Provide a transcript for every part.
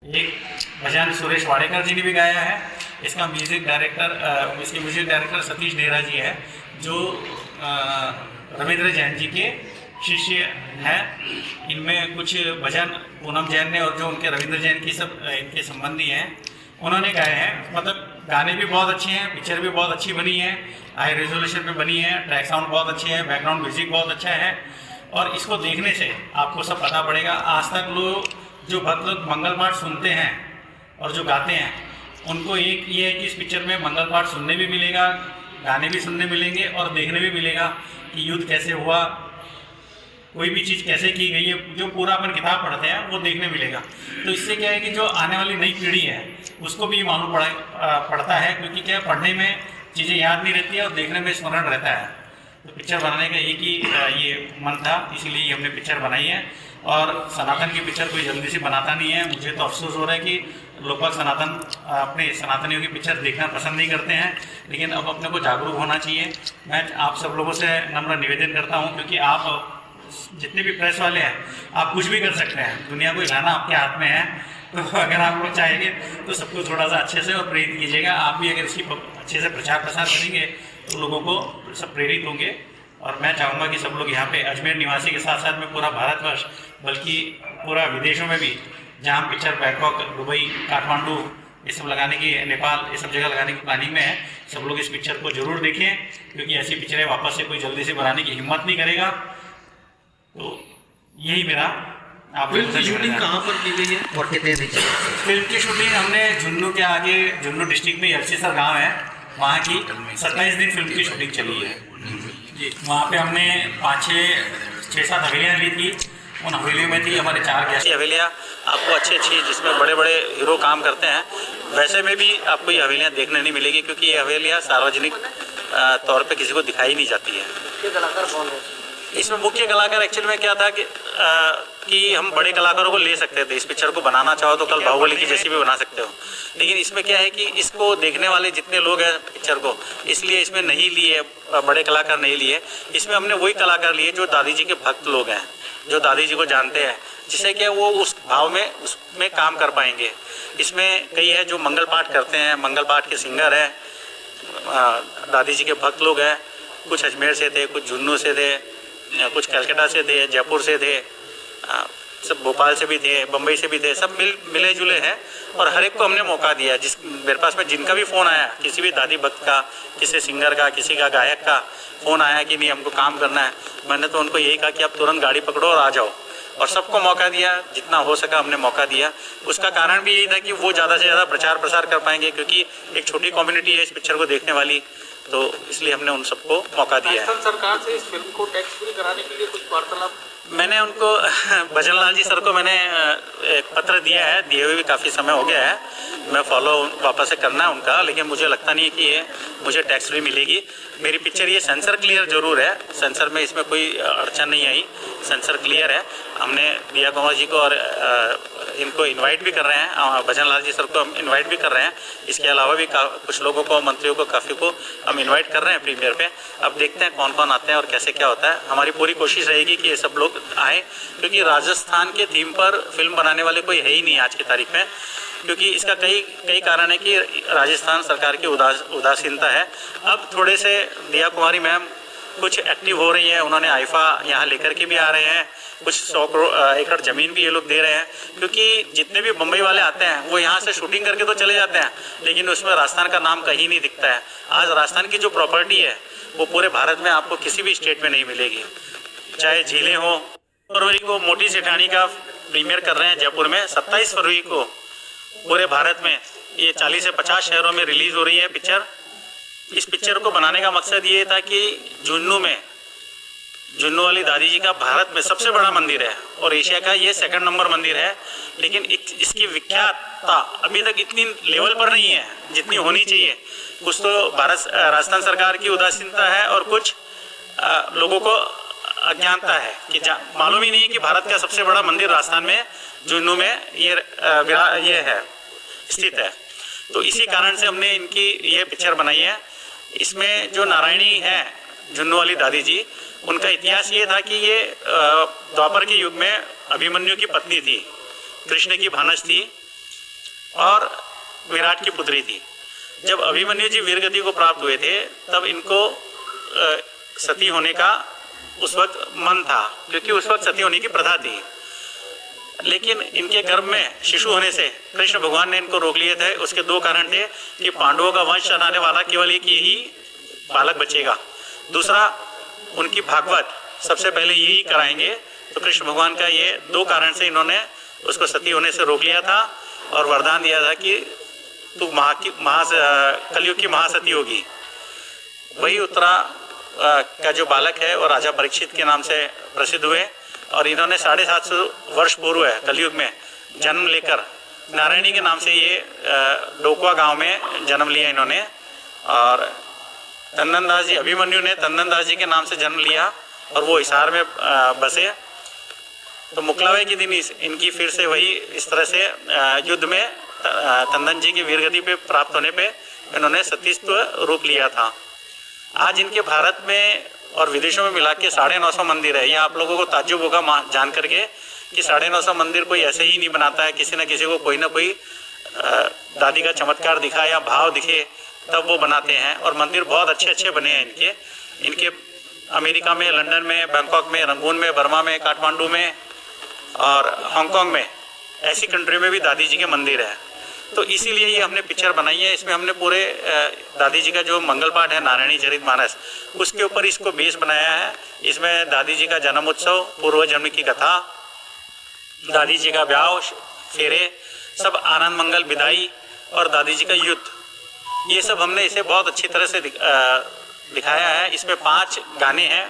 एक भजन सुरेश वाडेकर जी ने भी गाया है। इसका म्यूजिक डायरेक्टर इसके म्यूजिक डायरेक्टर सतीश नेहरा जी है, जो रविंद्र जैन जी के शिष्य हैं। इनमें कुछ भजन पूनम जैन ने और जो उनके रविंद्र जैन की सब इनके संबंधी हैं उन्होंने गाए हैं। मतलब गाने भी बहुत अच्छे हैं, पिक्चर भी बहुत अच्छी बनी है, हाई रेजोल्यूशन में बनी है, ट्रैक साउंड बहुत अच्छे हैं, बैकग्राउंड म्यूजिक बहुत अच्छा है। और इसको देखने से आपको सब पता पड़ेगा। आज तक लोग जो भक्त लोग मंगल पाठ सुनते हैं और जो गाते हैं, उनको एक ये है कि इस पिक्चर में मंगल पाठ सुनने भी मिलेगा, गाने भी सुनने मिलेंगे और देखने भी मिलेगा कि युद्ध कैसे हुआ, कोई भी चीज़ कैसे की गई है, जो पूरा अपन किताब पढ़ते हैं वो देखने मिलेगा। तो इससे क्या है कि जो आने वाली नई पीढ़ी है उसको भी मालूम पड़ता है, क्योंकि क्या पढ़ने में चीज़ें याद नहीं रहती है और देखने में स्मरण रहता है। तो पिक्चर बनाने का एक ही ये मन था, इसीलिए हमने पिक्चर बनाई है। और सनातन की पिक्चर कोई जल्दी से बनाता नहीं है। मुझे तो अफसोस हो रहा है कि लोग अपने सनातनियों की पिक्चर देखना पसंद नहीं करते हैं, लेकिन अब अपने को जागरूक होना चाहिए। मैं आप सब लोगों से नम्र निवेदन करता हूं, क्योंकि आप जितने भी प्रेस वाले हैं आप कुछ भी कर सकते हैं, दुनिया को हिलाना आपके हाथ में है। तो अगर आप लोग चाहेंगे तो सबको थोड़ा सा अच्छे से और प्रेरित कीजिएगा। आप भी अगर इसकी अच्छे से प्रचार प्रसार करेंगे तो लोगों को सब प्रेरित होंगे। और मैं चाहूँगा कि सब लोग यहाँ पे अजमेर निवासी के साथ साथ में पूरा भारतवर्ष, बल्कि पूरा विदेशों में भी, जहाँ पिक्चर बैंकॉक, दुबई, काठमांडू ये सब लगाने की, नेपाल ये सब जगह लगाने की प्लानिंग में है, सब लोग इस पिक्चर को जरूर देखें, क्योंकि ऐसी पिक्चरें वापस से कोई जल्दी से बनाने की हिम्मत नहीं करेगा। तो यही मेरा आप फिल्म की शूटिंग कहाँ पर की गई है और कितने दिन चली? फिल्म की शूटिंग हमने झुन्नू के आगे, झुन्नू डिस्ट्रिक्ट में यलसीसर गांव है, वहाँ की 27 दिन फिल्म की शूटिंग चली है जी। वहाँ पे हमने 5-6-7 हवेलियाँ ली थी। उन हवेलियों में थी हमारे 4 गेस्ट। हवेलियाँ आपको अच्छी जिसमें बड़े बड़े हीरो काम करते हैं, वैसे में भी आपको ये हवेलियाँ देखने नहीं मिलेगी, क्योंकि ये हवेलियाँ सार्वजनिक तौर पे किसी को दिखाई नहीं जाती है। ये कलाकार कौन है इसमें? मुख्य कलाकार एक्चुअली में क्या था कि हम बड़े कलाकारों को ले सकते थे। इस पिक्चर को बनाना चाहो तो कल बाहुबली की जैसी भी बना सकते हो, लेकिन इसमें क्या है कि इसको देखने वाले जितने लोग हैं पिक्चर को, इसलिए इसमें नहीं लिए बड़े कलाकार नहीं लिए। इसमें हमने वही कलाकार लिए जो दादी जी के भक्त लोग हैं, जो दादी जी को जानते हैं, जिससे कि वो उस भाव में उसमें काम कर पाएंगे। इसमें कई है जो मंगल पाठ करते हैं, मंगल पाठ के सिंगर हैं, दादी जी के भक्त लोग हैं। कुछ अजमेर से थे, कुछ झुन्नू से थे, कुछ कलकत्ता से थे, जयपुर से थे, सब भोपाल से भी थे, बम्बई से भी थे, सब मिले जुले हैं। और हर एक को हमने मौका दिया। जिस मेरे पास में जिनका भी फ़ोन आया, किसी भी दादी भक्त का, किसी सिंगर का, किसी का गायक का फ़ोन आया कि नहीं हमको काम करना है, मैंने तो उनको यही कहा कि आप तुरंत गाड़ी पकड़ो और आ जाओ। और सबको मौका दिया, जितना हो सका हमने मौका दिया। उसका कारण भी यही था कि वो ज़्यादा से ज़्यादा प्रचार प्रसार कर पाएंगे, क्योंकि एक छोटी कम्युनिटी है इस पिक्चर को देखने वाली, तो इसलिए हमने उन सबको मौका दिया है। राजस्थान सरकार से इस फिल्म को टैक्स फ्री कराने के लिए कुछ वार्तालाप? मैंने उनको भजन लाल जी सर को मैंने एक पत्र दिया है, दिए हुए भी काफ़ी समय हो गया है। मैं फॉलो वापस से करना है उनका, लेकिन मुझे लगता नहीं है कि ये मुझे टैक्स फ्री मिलेगी। मेरी पिक्चर ये सेंसर क्लियर ज़रूर है, सेंसर में इसमें कोई अड़चन नहीं आई, सेंसर क्लियर है। हमने दिया कुमार जी को और इनको इनवाइट भी कर रहे हैं, भजन लाल जी सर को हम इनवाइट भी कर रहे हैं। इसके अलावा भी कुछ लोगों को, मंत्रियों को, काफ़ी को हम इनवाइट कर रहे हैं प्रीमियर पे। अब देखते हैं कौन कौन आते हैं और कैसे क्या होता है। हमारी पूरी कोशिश रहेगी कि ये सब लोग आए, क्योंकि राजस्थान के थीम पर फिल्म बनाने वाले कोई है ही नहीं आज की तारीख में। क्योंकि इसका कई कारण है कि राजस्थान सरकार की उदासीनता है। अब थोड़े से दिया कुमारी मैम कुछ एक्टिव हो रही है, उन्होंने आईफा यहाँ लेकर के भी आ रहे हैं, कुछ 100 एकड़ ज़मीन भी ये लोग दे रहे हैं। क्योंकि जितने भी बम्बई वाले आते हैं वो यहाँ से शूटिंग करके तो चले जाते हैं, लेकिन उसमें राजस्थान का नाम कहीं नहीं दिखता है। आज राजस्थान की जो प्रॉपर्टी है वो पूरे भारत में आपको किसी भी स्टेट में नहीं मिलेगी, चाहे झीलें हो। फरवरी को मोटी सेठानी का प्रीमियर कर रहे हैं जयपुर में, 27 फरवरी को पूरे भारत में ये 40 से 50 शहरों में रिलीज़ हो रही है पिक्चर। इस पिक्चर को बनाने का मकसद ये था कि झुन्नू वाली दादी जी का भारत में सबसे बड़ा मंदिर है और एशिया का ये 2nd नंबर मंदिर है, लेकिन इसकी विख्यातता अभी तक इतनी लेवल पर नहीं है जितनी होनी चाहिए। कुछ तो राजस्थान सरकार की उदासीनता है और कुछ लोगों को अज्ञानता है कि मालूम ही नहीं है कि भारत का सबसे बड़ा मंदिर राजस्थान में झुन्नू में ये है स्थित है। तो इसी कारण से हमने इनकी ये पिक्चर बनाई है। इसमें जो नारायणी है झुन्नू वाली दादी जी, उनका इतिहास ये था कि ये द्वापर के युग में अभिमन्यु की पत्नी थी, कृष्ण की भानज थी। और विराट की पुत्री थी। जब अभिमन्यु जी वीरगति को प्राप्त हुए थे तब इनको सती होने का उस वक्त मन था, क्योंकि उस वक्त सती होने की प्रथा थी। लेकिन इनके गर्भ में शिशु होने से कृष्ण भगवान ने इनको रोक लिए थे। उसके दो कारण थे कि पांडवों का वंश चलाने वाला केवल एक ही बालक बचेगा, दूसरा उनकी भागवत सबसे पहले यही कराएंगे। तो कृष्ण भगवान का ये दो कारण से इन्होंने उसको सती होने से रोक लिया था और वरदान दिया था कि तू कलयुग की महासती होगी। वही उत्तरा का जो बालक है वो राजा परीक्षित के नाम से प्रसिद्ध हुए और इन्होंने 750 वर्ष पूर्व कलयुग में जन्म लेकर नारायणी के नाम से ये डोकवा गांव में जन्म लिया इन्होंने। और तन्ननदास जी, अभिमन्यु ने तन्ननदास जी के नाम से जन्म लिया और वो हिसार में बसे। तो मुकलावे के दिन इनकी फिर से वही इस तरह से युद्ध में तन्नन जी की वीरगति पे प्राप्त होने पे इन्होंने सतीत्व रूप लिया था। आज इनके भारत में और विदेशों में मिला के 950 मंदिर है। यह आप लोगों को ताज्जुब होगा जान करके कि 950 मंदिर कोई ऐसे ही नहीं बनाता है। किसी न किसी को कोई ना कोई दादी का चमत्कार दिखा या भाव दिखे तब वो बनाते हैं। और मंदिर बहुत अच्छे अच्छे बने हैं इनके अमेरिका में, लंदन में, बैंकॉक में, रंगून में, बर्मा में, काठमांडू में और हांगकांग में, ऐसी कंट्री में भी दादी जी के मंदिर है। तो इसीलिए ये हमने पिक्चर बनाई है। इसमें हमने पूरे दादी जी का जो मंगल पाठ है नारायणी चरितमानस, उसके ऊपर इसको बेस बनाया है। इसमें दादी जी का जन्म उत्सव, पूर्व जन्म की कथा, दादी जी का ब्याह, फेरे, सब आनंद मंगल विदाई और दादी जी का युद्ध, ये सब हमने इसे बहुत अच्छी तरह से दिखाया है। इसमें 5 गाने हैं,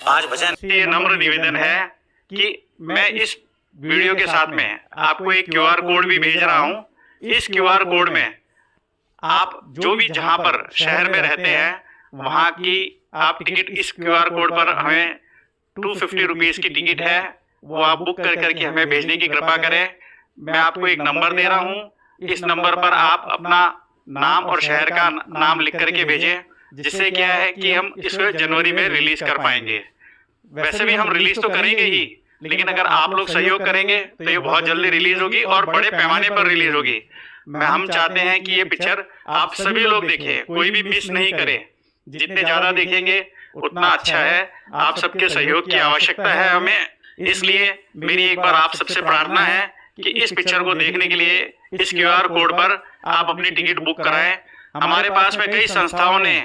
5 भजन। ये नम्र निवेदन है कि मैं इस वीडियो के साथ में आपको एक QR कोड भी भेज रहा हूँ। इस QR कोड में आप जो भी जहाँ पर शहर में रहते हैं वहाँ की आप टिकट, इस QR कोड पर हमें 250 रुपीज़ की टिकट है, वो आप बुक कर करके हमें भेजने की कृपा करें। मैं आपको एक नंबर दे रहा हूँ, इस नंबर पर आप अपना नाम और शहर का नाम लिख करके भेजें, जिससे क्या है कि हम इसको जनवरी में रिलीज कर पाएंगे। वैसे भी हम रिलीज तो करेंगे ही, लेकिन अगर आप लोग सहयोग करेंगे तो ये बहुत जल्दी रिलीज होगी और बड़े पैमाने पर रिलीज होगी। हम चाहते हैं कि ये पिक्चर आप सभी लोग देखें, कोई भी मिस नहीं करे। जितने ज्यादा देखेंगे उतना अच्छा है। आप सबके सहयोग की आवश्यकता है हमें। इसलिए मेरी एक बार आप सबसे प्रार्थना है कि इस पिक्चर को देखने के लिए इस QR कोड पर आप अपनी टिकट बुक कराएं। हमारे पास में कई संस्थाओं ने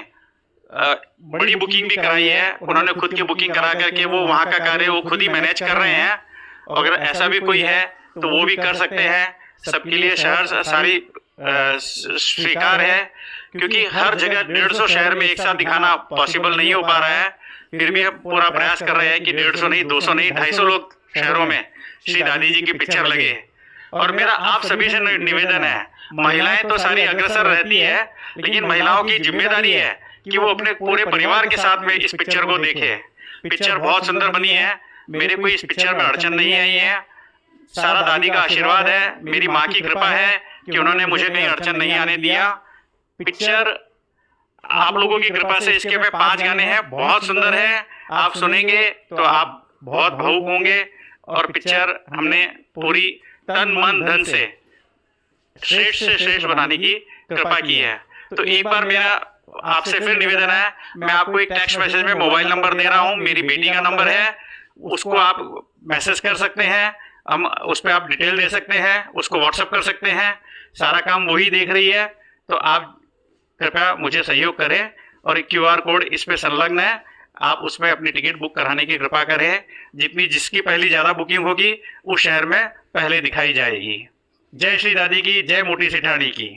बड़ी बुकिंग भी कराई है। उन्होंने खुद की बुकिंग करा करके वो वहाँ का कार्य वो खुद ही मैनेज कर रहे हैं। अगर ऐसा भी कोई है तो वो भी कर सकते हैं। सबके लिए शहर सारी स्वीकार है, क्योंकि हर जगह 150 शहर में एक साथ दिखाना पॉसिबल नहीं हो पा रहा है। फिर भी हम पूरा प्रयास कर रहे हैं कि 150 नहीं, 200 नहीं, 250 लोग शहरों में श्री दादी जी की पिक्चर लगे। और मेरा आप सभी से निवेदन है, महिलाएं तो सारी अग्रसर रहती है, लेकिन महिलाओं की जिम्मेदारी है कि वो अपने पूरे परिवार के साथ में इस पिक्चर को देखे। पिक्चर बहुत सुंदर बनी है। मेरे को इस पिक्चर में अड़चन नहीं आई है। सारा दादी का आशीर्वाद है, मेरी माँ की कृपा है कि उन्होंने मुझे कहीं अड़चन नहीं आने दिया। पिक्चर आप लोगों की कृपा से इसके में 5 गाने हैं, बहुत सुंदर है। आप सुनेंगे तो आप बहुत भावुक होंगे। और पिक्चर हमने पूरी तन मन धन से श्रेष्ठ बनाने की कृपा की है। तो एक बार मेरा आपसे फिर निवेदन है, मैं आपको एक टेक्स्ट मैसेज में मोबाइल नंबर दे रहा हूँ, मेरी बेटी का नंबर है, उसको आप मैसेज कर सकते हैं। हम उस पर आप डिटेल दे सकते हैं, उसको व्हाट्सएप कर सकते हैं। सारा काम वही देख रही है। तो आप कृपया मुझे सहयोग करें और एक QR कोड इस पे संलग्न है, आप उसमें अपनी टिकट बुक कराने की कृपा करें। जिसकी पहली ज़्यादा बुकिंग होगी उस शहर में पहले दिखाई जाएगी। जय श्री दादी की, जय मोटी सेठानी की।